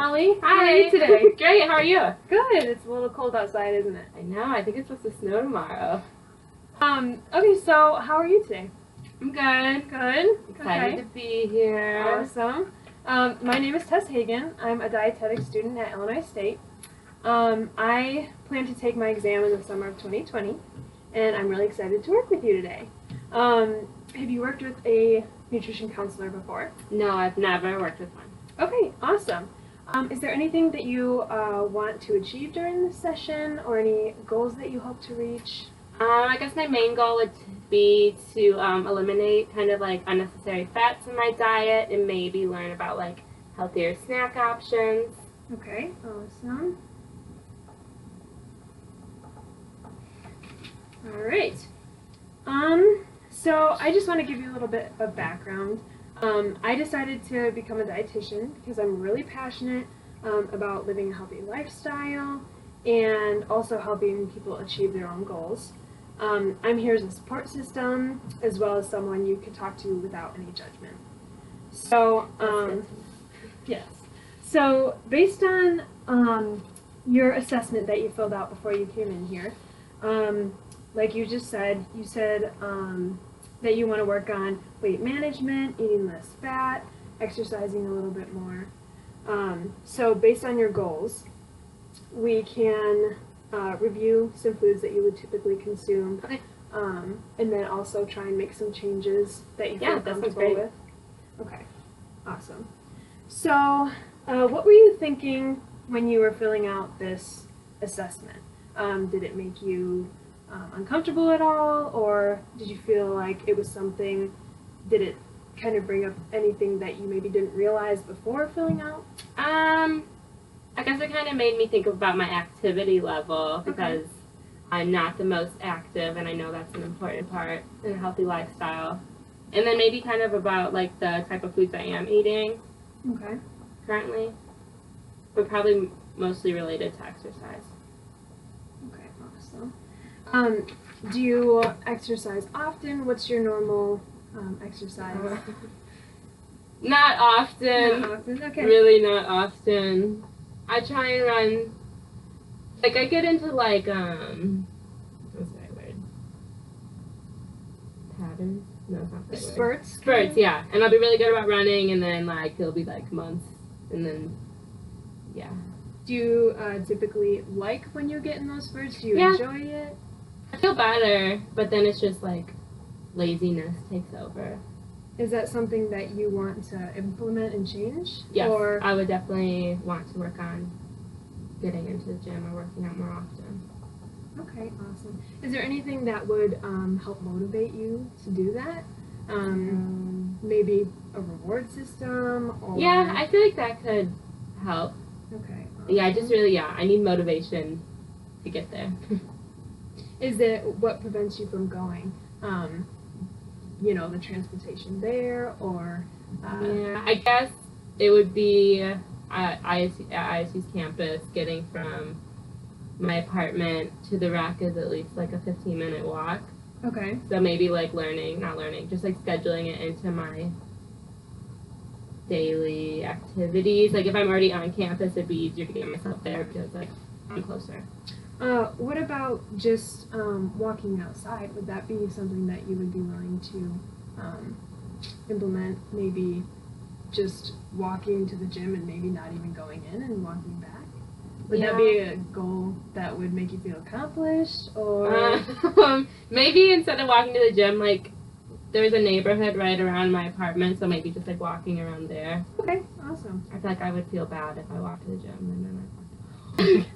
Molly. Hi. How are you today? Great, how are you? Good. It's a little cold outside, isn't it? I know, I think it's supposed to snow tomorrow. Okay, so how are you today? I'm good. Good. Excited to be here. Awesome. My name is Tess Hagan. I'm a dietetic student at Illinois State. I plan to take my exam in the summer of 2020, and I'm really excited to work with you today. Have you worked with a nutrition counselor before? No, I've never worked with one. Okay, awesome. Is there anything that you want to achieve during this session, or any goals that you hope to reach? I guess my main goal would be to eliminate kind of like unnecessary fats in my diet and maybe learn about like healthier snack options. Okay, awesome. All right. So I just want to give you a little bit of background. I decided to become a dietitian because I'm really passionate about living a healthy lifestyle and also helping people achieve their own goals. I'm here as a support system as well as someone you could talk to without any judgment. So, yes. So based on your assessment that you filled out before you came in here, like you just said, that you want to work on weight management, eating less fat, exercising a little bit more. So based on your goals, we can review some foods that you would typically consume, Okay. and then also try and make some changes that you feel that sounds comfortable great. with. Okay, awesome. So what were you thinking when you were filling out this assessment? Did it make you uncomfortable at all, or did you feel like it was something, did it kind of bring up anything that you maybe didn't realize before filling out? I guess it kind of made me think about my activity level because I'm not the most active, and I know that's an important part in a healthy lifestyle. And then maybe kind of about like the type of foods I am eating Okay. currently, but probably mostly related to exercise. Okay, awesome. Do you exercise often? What's your normal exercise? Not often. Not often? Okay. Really not often. I try and run, like I get into like, what's the right word? Patterns? No, it's not the right word. Spurts? Spurts, yeah. And I'll be really good about running, and then like it'll be like months, and then, yeah. Do you typically like when you get in those spurts? Do you Yeah. enjoy it? I feel better, but then it's just like laziness takes over. Is that something that you want to implement and change? Yes, Or I would definitely want to work on getting into the gym or working out more often. okay, awesome. Is there anything that would help motivate you to do that? Maybe a reward system, or Yeah, I feel like that could help. okay. Yeah, I just really, I need motivation to get there. Is it what prevents you from going? You know, the transportation there, or Yeah, I guess it would be at ISU's campus, getting from my apartment to the rec is at least like a 15-minute walk. okay. So maybe like just like scheduling it into my daily activities. Like if I'm already on campus, it'd be easier to get myself there because like I'm closer. What about just walking outside? Would that be something that you would be willing to implement? Maybe just walking to the gym and maybe not even going in and walking back? Would that be a goal that would make you feel accomplished? Or Maybe instead of walking to the gym, like there's a neighborhood right around my apartment, so maybe just like walking around there. okay, awesome. I feel like I would feel bad if I walked to the gym and then I walked.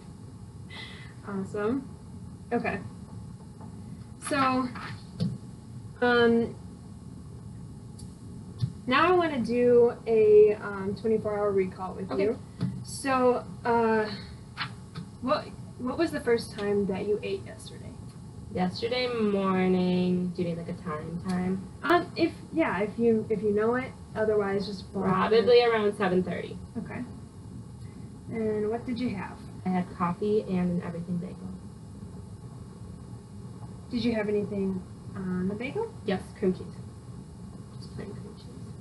Awesome. Okay. So, now I want to do a 24-hour recall with you. So, what was the first time that you ate yesterday? Yesterday morning, do you need like a time? If you know it, otherwise just Probably around 7:30. Okay. And what did you have? I had coffee and an everything bagel. Did you have anything on the bagel? Yes, cream cheese. Just plain cream cheese.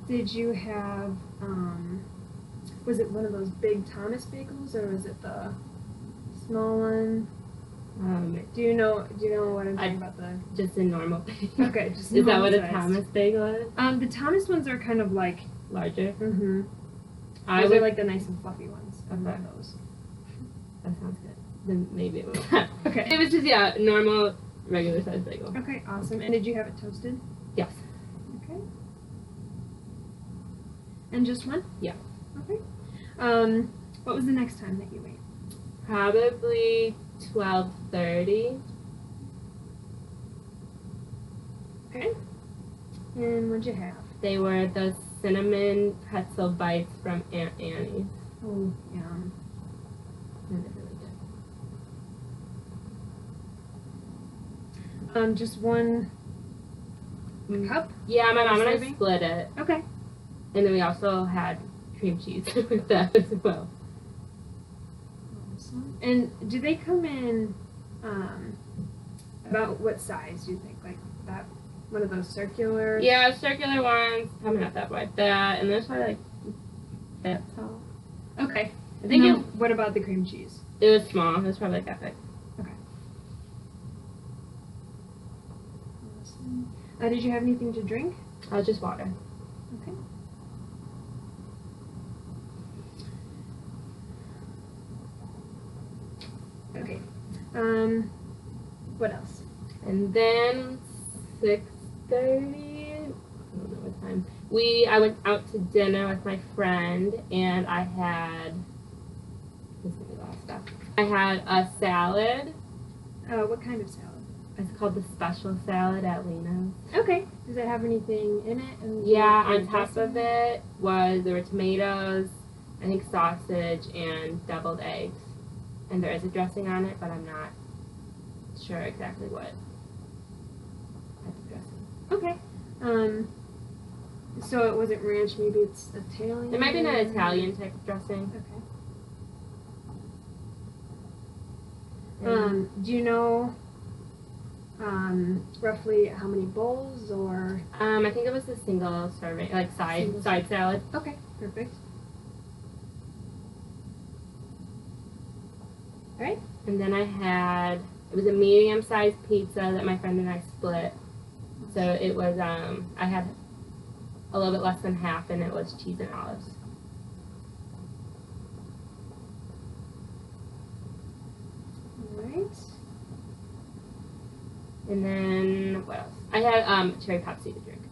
Did you have, was it one of those big Thomas bagels or was it the small one? Do you know what I'm talking about? Just a normal bagel. Okay, just Is that what a normal-sized. Thomas bagel is? The Thomas ones are kind of like, Larger? mm-hmm. I Those would are like the nice and fluffy ones. I Okay. love those. That sounds good. Then maybe it was. Okay. It was just, yeah, normal, regular sized bagel. Okay, awesome. And did you have it toasted? Yes. Okay. And just one? Yeah. Okay. What was the next time that you ate? Probably 12:30. Okay. And what'd you have? They were the cinnamon pretzel bites from Aunt Annie's. Oh, yum. And they're really good. Just one cup? Yeah, my mom and I Serving? split it. Okay. And then we also had cream cheese with that as well. Awesome. And do they come in, about what size do you think? Like that, one of those circular? Yeah, circular ones, probably not that wide. That, and there's probably like that tall. Okay. I think Now, what about the cream cheese? it was small. It was probably like that big. Awesome. Did you have anything to drink? Just water. Okay. Okay. What else? And then 6:30, I don't know what time. I went out to dinner with my friend, and I had, this is the last stuff. I had a salad. What kind of salad? It's called the special salad at Lina's. Okay. Does it have anything in it? Yeah, on top of it there were tomatoes, I think sausage, and deviled eggs. And there is a dressing on it, but I'm not sure exactly what type of dressing. Okay. So it wasn't ranch, maybe it's Italian? It might be an Italian type of dressing. Okay. Do you know roughly how many bowls or? I think it was a single serving, like side salad. Okay, perfect. All right. And then it was a medium-sized pizza that my friend and I split. So it was, I had a little bit less than half, and it was cheese and olives. All right. And then, what else? I had cherry Pepsi to drink.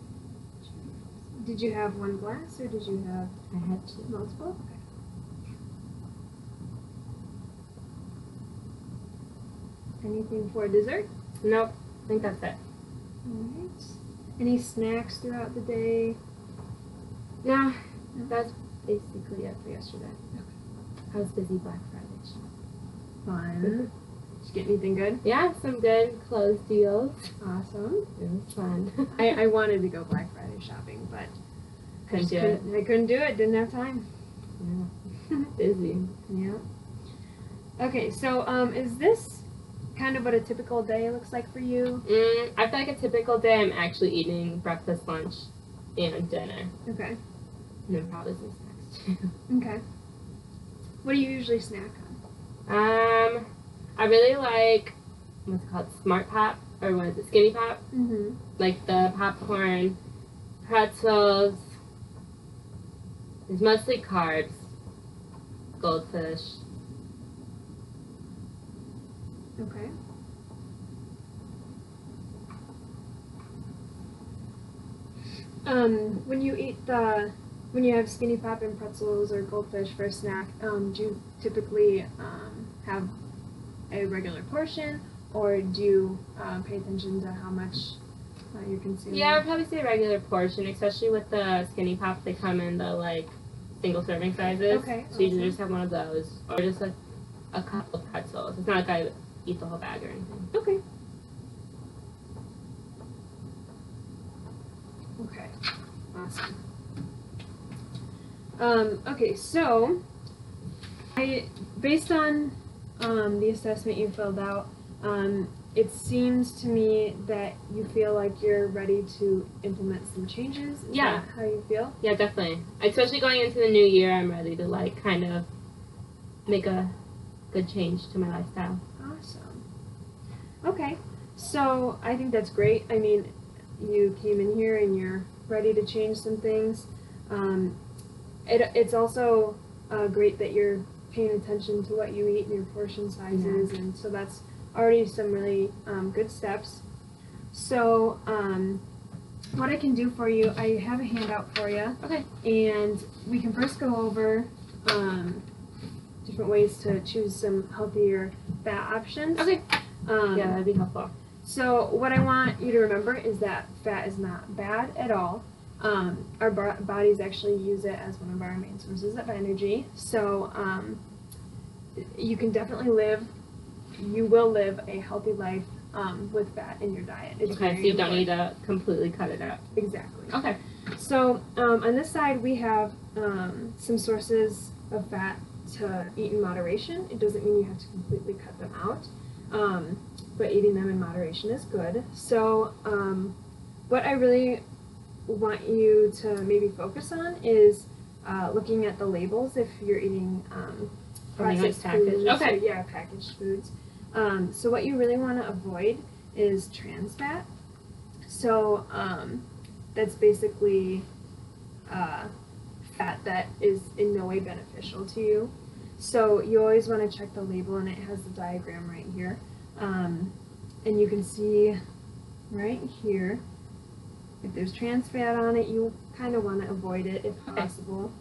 Did you have one glass or did you have I had two. multiple? Okay. Anything for dessert? Nope, I think that's it. Alright. Any snacks throughout the day? No, that's basically it for yesterday. I was busy Black Friday shopping. Fun. Did you get anything good? Yeah, some good clothes deals. Awesome. It was fun. I wanted to go Black Friday shopping, but Couldn't do it. I couldn't do it. Didn't have time. Yeah. Busy. Yeah. Okay, so is this kind of what a typical day looks like for you? I feel like a typical day I'm actually eating breakfast, lunch, and dinner. Okay. And then probably some snacks too. Okay. What do you usually snack on? I really like, what's it called, Smart Pop, or what is it, Skinny Pop? Mm-hmm. Like the popcorn, pretzels. It's mostly carbs. Goldfish. Okay. When you have Skinny Pop and pretzels or Goldfish for a snack, do you typically have a regular portion, or do you pay attention to how much you're consuming? Yeah, I would probably say regular portion, especially with the Skinny Pops. They come in the like single serving sizes. Okay. So you just have one of those, or just like a couple of pretzels. It's not like I eat the whole bag or anything. Okay. Okay. Awesome. Okay, so based on the assessment you filled out, it seems to me that you feel like you're ready to implement some changes. Is Yeah. that how you feel? Yeah, definitely. Especially going into the new year, I'm ready to like kind of make a good change to my lifestyle. Awesome. Okay, so I think that's great. I mean, you came in here and you're ready to change some things. It's also great that you're paying attention to what you eat and your portion sizes, and so that's already some really good steps. So what I can do for you, I have a handout for you. Okay. And we can first go over different ways to choose some healthier fat options. Okay. Yeah, that'd be helpful. So what I want you to remember is that fat is not bad at all. Our bodies actually use it as one of our main sources of energy. So you can definitely you will live a healthy life with fat in your diet. It's Okay, so you don't need to completely cut it out. Exactly. Okay. So on this side we have some sources of fat to eat in moderation. It doesn't mean you have to completely cut them out, but eating them in moderation is good. So what I really want you to maybe focus on is looking at the labels if you're eating processed packaged. foods. Okay. Or, yeah, packaged foods. So what you really want to avoid is trans fat. So that's basically fat that is in no way beneficial to you. So you always want to check the label, and it has the diagram right here. And you can see right here, if there's trans fat on it, you kind of want to avoid it if possible.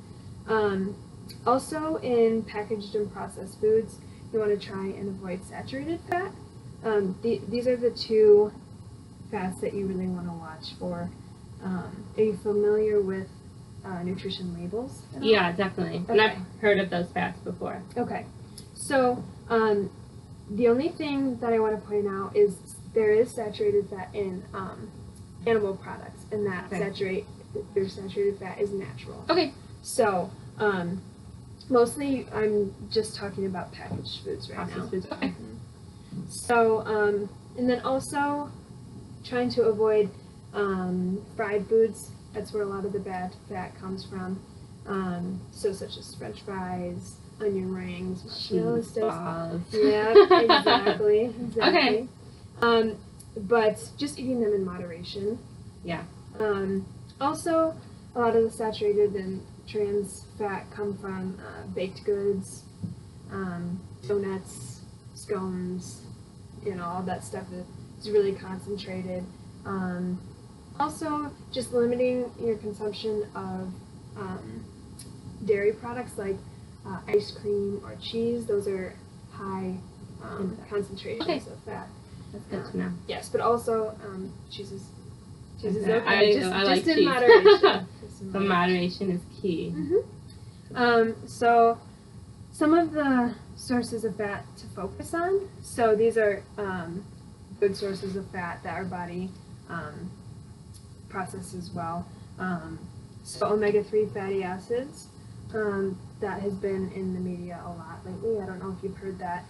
Also, in packaged and processed foods, you want to try and avoid saturated fat. These are the two fats that you really want to watch for. Are you familiar with nutrition labels at all? Yeah, definitely. Okay. And I've heard of those fats before. Okay. So the only thing that I want to point out is there is saturated fat in animal products, and that their saturated fat is natural. Okay. So mostly I'm just talking about packaged foods right Processed now. foods. Okay. So and then also trying to avoid fried foods. That's where a lot of the bad fat comes from. So such as French fries, onion rings, marshmallow Cheese sticks. balls. Yeah, exactly. Okay. But just eating them in moderation. Yeah. Also, a lot of the saturated and trans fat come from baked goods, donuts, scones, all that stuff is really concentrated. Also, just limiting your consumption of dairy products like ice cream or cheese. Those are high concentrations of fat. That's good to know. Yes, but also cheese is Okay. okay. I like just in cheese. moderation. So moderation is key. So some of the sources of fat to focus on. So these are good sources of fat that our body processes well. So omega-3 fatty acids, that has been in the media a lot lately. I don't know if you've heard that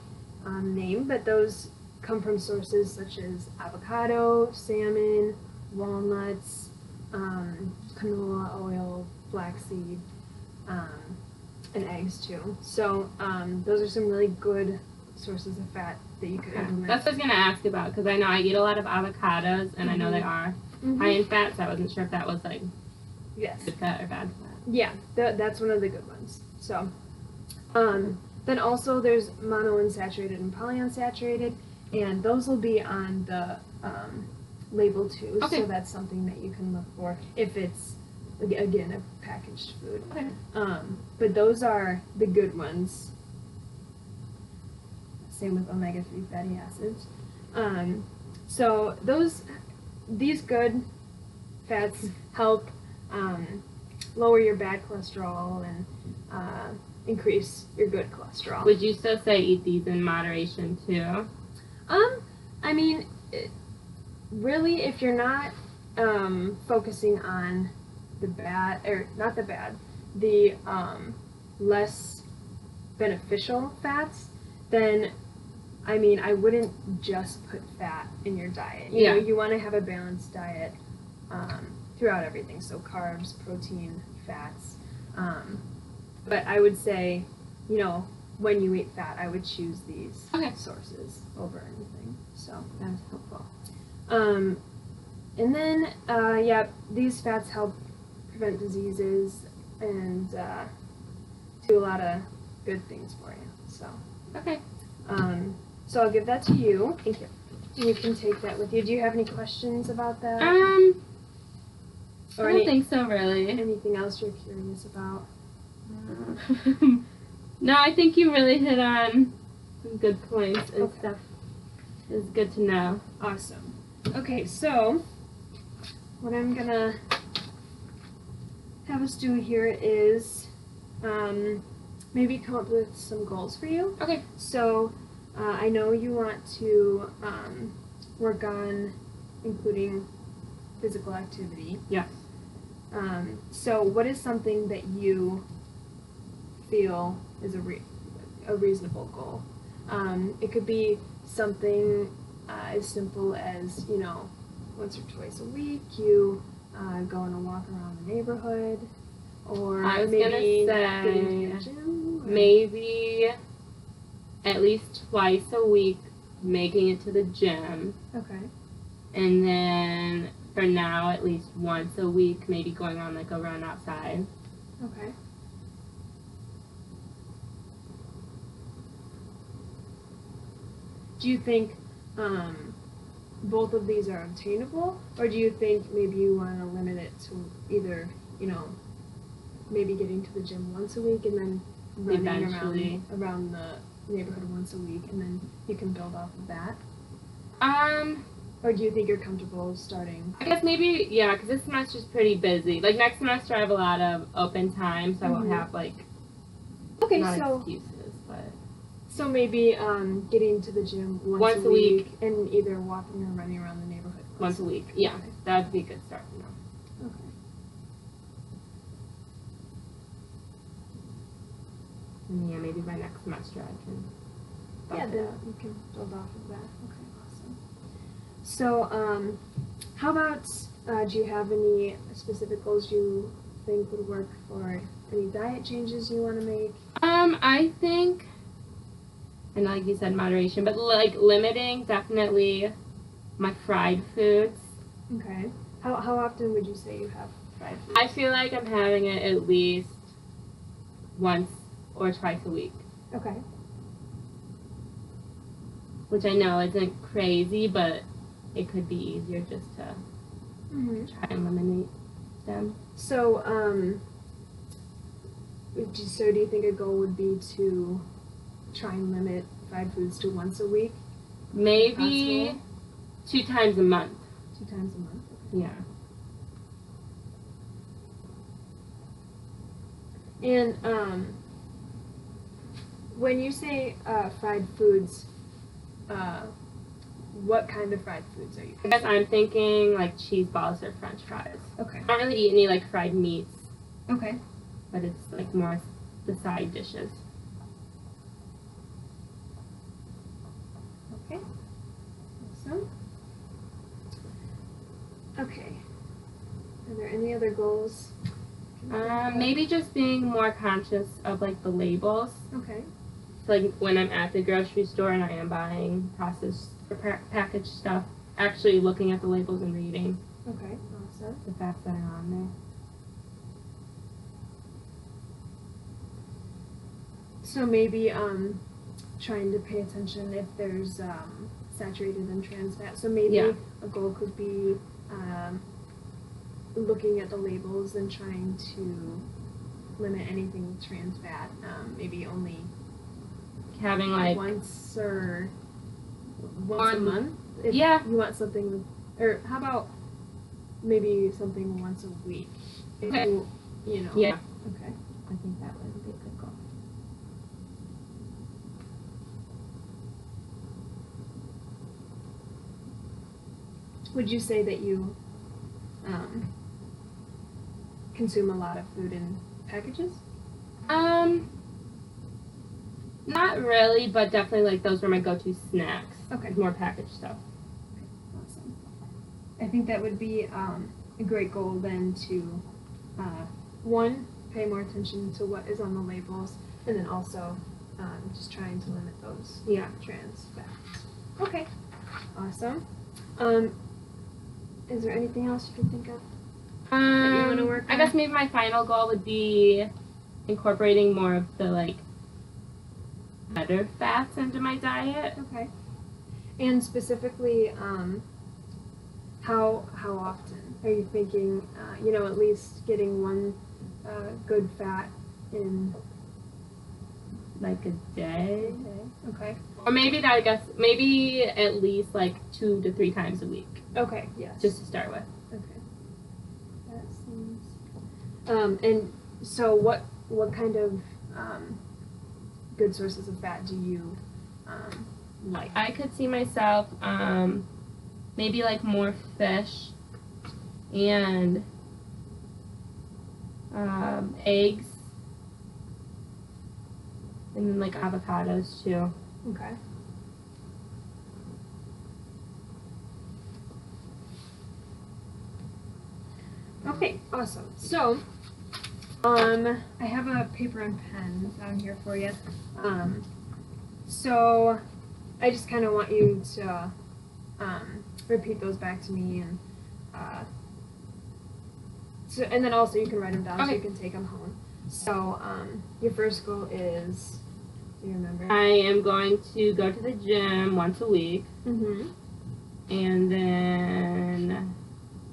name, but those come from sources such as avocado, salmon, walnuts, canola oil, flaxseed, and eggs too. So those are some really good sources of fat that you could implement. That's what I was going to ask about, because I know I eat a lot of avocados, and I know they are high in fat, so I wasn't sure if that was like Yes. good fat or bad fat. Yeah, that's one of the good ones. So, then also there's monounsaturated and polyunsaturated, and those will be on the label too. Okay. So that's something that you can look for if it's again a packaged food. Okay. But those are the good ones. Same with omega-3 fatty acids. So these good fats help lower your bad cholesterol and increase your good cholesterol. Would you still say eat these in moderation too? I mean, really, if you're not focusing on the bad, or not the bad, the less beneficial fats, then I mean, I wouldn't just put fat in your diet. You Yeah. know, you want to have a balanced diet throughout everything. So carbs, protein, fats. But I would say, you know, when you eat fat, I would choose these Okay. sources over anything. So, That's helpful. and then, yeah, these fats help prevent diseases and do a lot of good things for you. So, Okay. so I'll give that to you. Thank you. You can take that with you. Do you have any questions about that? I or don't think so, really. anything else you're curious about? No, I think you really hit on some good points and Okay. stuff. It's good to know. Awesome. Okay, so what I'm gonna have us do here is maybe come up with some goals for you. Okay. So I know you want to work on including physical activity. Yes. So what is something that you feel is a reasonable goal? It could be something as simple as, you know, once or twice a week you go on a walk around the neighborhood, or I was maybe gonna getting to say the gym. Or, maybe at least twice a week making it to the gym. Okay. And then for now, at least once a week, maybe going on like a run outside. Okay. Do you think both of these are obtainable, or do you think maybe you want to limit it to either, you know, maybe getting to the gym once a week and then running Eventually. around the neighborhood once a week, and then you can build off of that? Or do you think you're comfortable starting? I guess maybe, yeah, because this semester's pretty busy. Like next semester, I have a lot of open time, so I won't Mhm. have like Okay, not so excuses, but so maybe getting to the gym once Once a week. and either walking or running around the neighborhood once a week. Yeah, Okay. that'd be a good start. You know. Okay. And yeah, maybe by next semester I can. bump Yeah, it then up. you can build off of that. Okay, awesome. So, how about, do you have any specific goals you think would work for any diet changes you want to make? I think, and like you said, moderation, but like limiting definitely my fried foods. Okay. How often would you say you have fried food? I feel like I'm having it at least once or twice a week, Okay. which I know isn't crazy, but it could be easier just to Mm-hmm. try and eliminate them. So, so do you think a goal would be to try and limit fried foods to once a week, Maybe Possible. 2 times a month. 2 times a month? Yeah. And when you say fried foods, what kind of fried foods are you? I guess I'm thinking like cheese balls or French fries. Okay. I don't really eat any like fried meats, Okay. but it's like more the side dishes. Okay. Awesome. Okay. Are there any other goals? Maybe just being more conscious of like the labels. Okay. So, like when I'm at the grocery store and I am buying processed or packaged stuff, actually looking at the labels and reading Okay. Awesome. the facts that are on there. So maybe trying to pay attention if there's saturated and trans fat. So maybe Yeah. a goal could be looking at the labels and trying to limit anything with trans fat. Maybe only Having like once or once Or- a month. If yeah. you want something, or how about maybe something once a week? If Okay. you know. yeah, Okay. I think that would be a good goal. Would you say that you consume a lot of food in packages? Not really, but definitely like those were my go-to snacks. Okay. More packaged stuff. Awesome. I think that would be a great goal then to, one, pay more attention to what is on the labels, and then also just trying to limit those trans fats. Okay, awesome. Is there anything else you can think of? That you wanna work I on? guess maybe my final goal would be incorporating more of the like better fats into my diet. Okay. And specifically, how often are you thinking? At least getting one good fat in Like a day. a day. Okay. Or maybe that, I guess, maybe at least like 2 to 3 times a week, Okay. Yes. just to start with. Okay. That seems. And so what kind of good sources of fat do you like? I could see myself maybe like more fish and eggs and then like avocados too. Okay. Okay, awesome. So, I have a paper and pen down here for you. So I just kind of want you to repeat those back to me, and and then also you can write them down so Okay. you can take them home. So your first goal is, do you remember? I am going to go to the gym once a week Mm-hmm. and then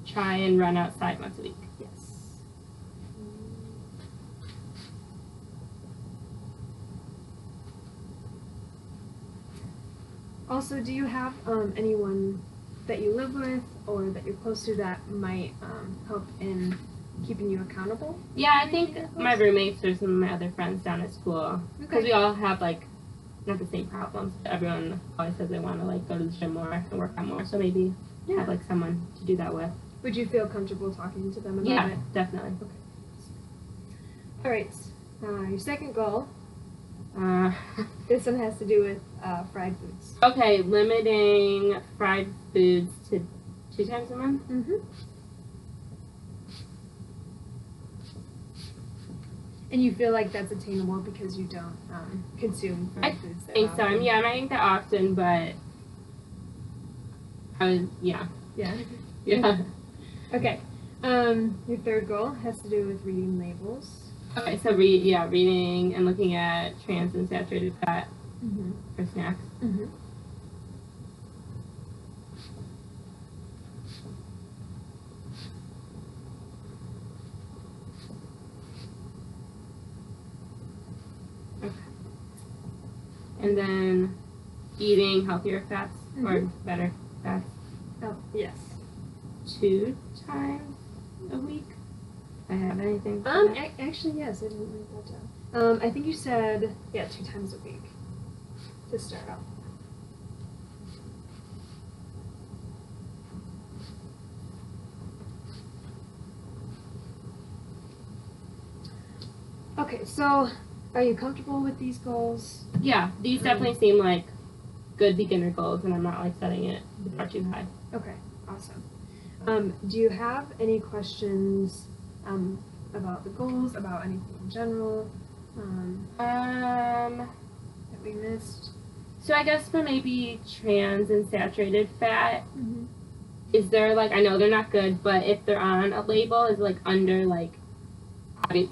try and run outside once a week. Yes. Also, do you have anyone that you live with or that you're close to that might help in keeping you accountable? Yeah, I think my roommates or some of my other friends down at school, because we all have like not the same problems. But everyone always says they want to like go to the gym more and work out more. So maybe have like someone to do that with. Would you feel comfortable talking to them about Yeah, it? definitely. All right. Your second goal. Uh, This one has to do with fried foods. okay, limiting fried foods to 2 times a month. Mm-hmm. And you feel like that's attainable because you don't consume fried foods that I think so. often? I'm not eating that often, but yeah. Yeah. Okay. Your third goal has to do with reading labels. Okay, so reading and looking at trans and saturated fat Mm-hmm. for snacks. Mm-hmm. And then eating healthier fats or better fats Oh, yes. 2 times a week. I have anything. Actually, yes, I didn't write that down. I think you said 2 times a week to start off. Okay, so are you comfortable with these goals? Yeah, these definitely seem like good beginner goals, and I'm not like setting it far too high. Okay, awesome. Do you have any questions about the goals, about anything in general that we missed? So I guess for maybe trans and saturated fat, Mm-hmm. is there like, I know they're not good, but if they're on a label, is it like under like,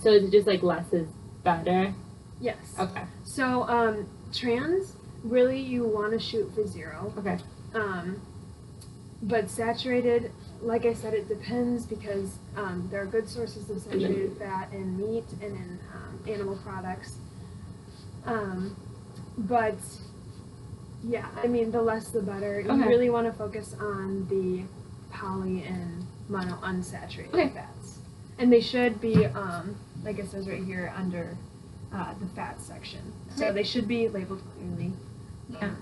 so is it just like less is better? Yes. Okay. So trans, really you want to shoot for 0. Okay. But saturated, like I said, it depends because there are good sources of saturated fat in meat and in animal products. But yeah, I mean, the less the better. You Okay. really want to focus on the poly and mono unsaturated fats. And they should be, like it says right here, under the fat section. So Okay. they should be labeled clearly. Yeah.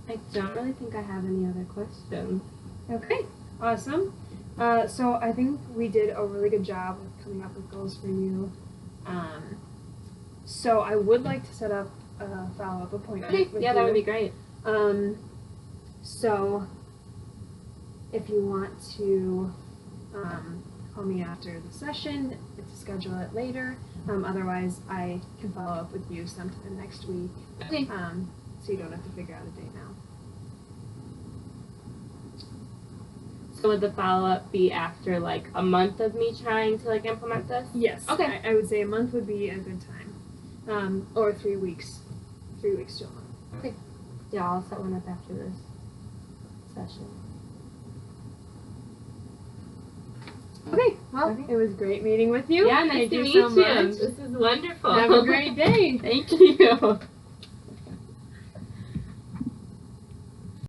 I don't really think I have any other questions. Okay, awesome. So I think we did a really good job with coming up with goals for you. So I would like to set up a follow-up appointment. Okay, with yeah, that you. would be great. So if you want to call me after the session to schedule it later, otherwise I can follow up with you sometime next week. Okay. So you don't have to figure out a date now. So would the follow-up be after like a month of me trying to like implement this? Yes. Okay. I would say a month would be a good time, or 3 weeks. 3 weeks to a month. Yeah, I'll set one up after this session. Okay. Well, Okay. it was great meeting with you. Yeah, nice Thank to you meet so you. much. This is wonderful. Have a great day. Thank you.